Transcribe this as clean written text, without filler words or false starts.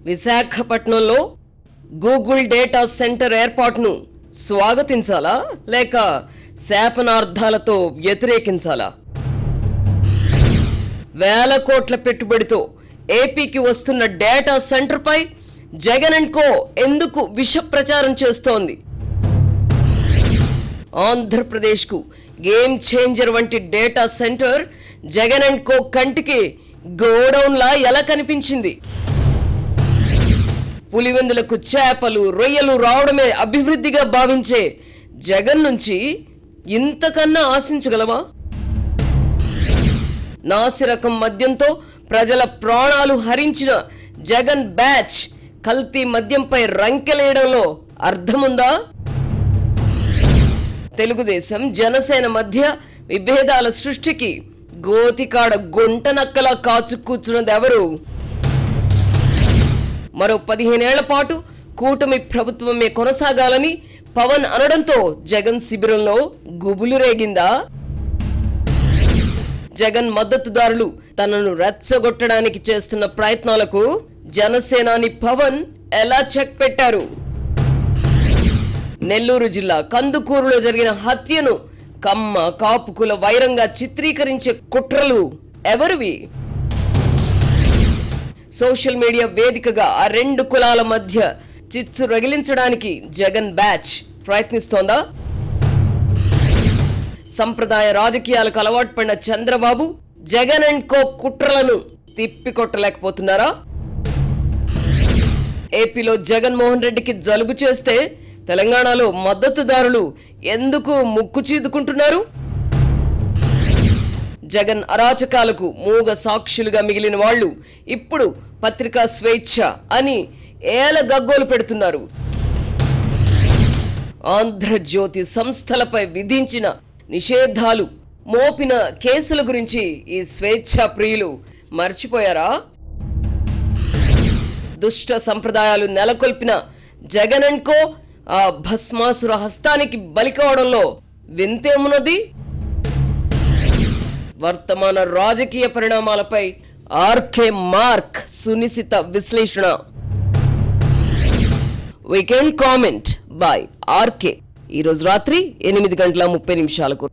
విశాఖపట్నంలో Google data centre ఏర్పాటును స్వాగతించాలా లేక శాపనార్థాలతో వ్యతిరేకించాలా? వేల కోట్ల పెట్టుబడితో ఏపీకి వస్తున్న డేటా సెంటర్ పై జగన్ అండ్ కో ఎందుకు విష ప్రచారం చేస్తోంది? ఆంధ్రప్రదేశ్కు గేమ్ చేంజర్ వంటి data centre Jagan and co కంటికి గోడౌన్లా ఎలా కనిపించింది? పులివెందులకు చేపలు రొయ్యలు రావడమే అభివృద్ధిగా భావించే జగన్ నుంచి ఇంతకన్నా ఆశించగలవా? నాసిరకం మద్యంతో ప్రజల ప్రాణాలు హరించిన జగన్ బ్యాచ్ కల్తీ మద్యంపై రంకెలేయడంలో అర్థముందా? తెలుగుదేశం జనసేన మధ్య విభేదాల సృష్టికి గోతికాడ గుంట నక్కలా కాచు కూర్చున్నది ఎవరు? మరో 15 ఏళ్ల పాటు కూటమి ప్రభుత్వమే కొనసాగాలని పవన్ అనడంతో జగన్ శిబిరంలో గుబులు రేగిందా? జగన్ మద్దతుదారులు తనను రెచ్చగొట్టడానికి చేస్తున్న ప్రయత్నాలకు జనసేనాని పవన్ ఎలా చెక్ పెట్టారు? నెల్లూరు జిల్లా కందుకూరులో జరిగిన హత్యను కమ్మ కాపుకుల వైరంగా చిత్రీకరించే కుట్రలు ఎవరివి? సోషల్ మీడియా వేదికగా ఆ రెండు కులాల మధ్య చిచ్చు రగిలించడానికి జగన్ బ్యాచ్ ప్రయత్నిస్తోందా? సంప్రదాయ రాజకీయాలకు అలవాటు పడిన చంద్రబాబు జగన్ అండ్ కో కుట్రలను తిప్పికొట్టలేకపోతున్నారా? ఏపీలో జగన్మోహన్ రెడ్డికి జలుబు చేస్తే తెలంగాణలో మద్దతుదారులు ఎందుకు ముక్కు చీదుకుంటున్నారు? జగన్ అరాచకాలకు మూగ సాక్షులుగా మిగిలిన వాళ్ళు ఇప్పుడు పత్రికా స్వేచ్ఛ అని ఏల గగ్గోలు పెడుతున్నారు. ఆంధ్రజ్యోతి సంస్థలపై విధించిన నిషేధాలు మోపిన కేసుల గురించి ఈ స్వేచ్ఛా ప్రియులు మర్చిపోయారా? దుష్ట సంప్రదాయాలు నెలకొల్పిన జగన్ అండ్ కో ఆ భస్మాసుర హస్తానికి బలి కావడంలో వింతేమున్నది? వర్తమాన రాజకీయ పరిణామాలపై ఆర్కే మార్క్ సునిశిత విశ్లేషణ. Weekend comment by RK. ఈరోజు రాత్రి 8:30 గంటల 30 నిమిషాలకు.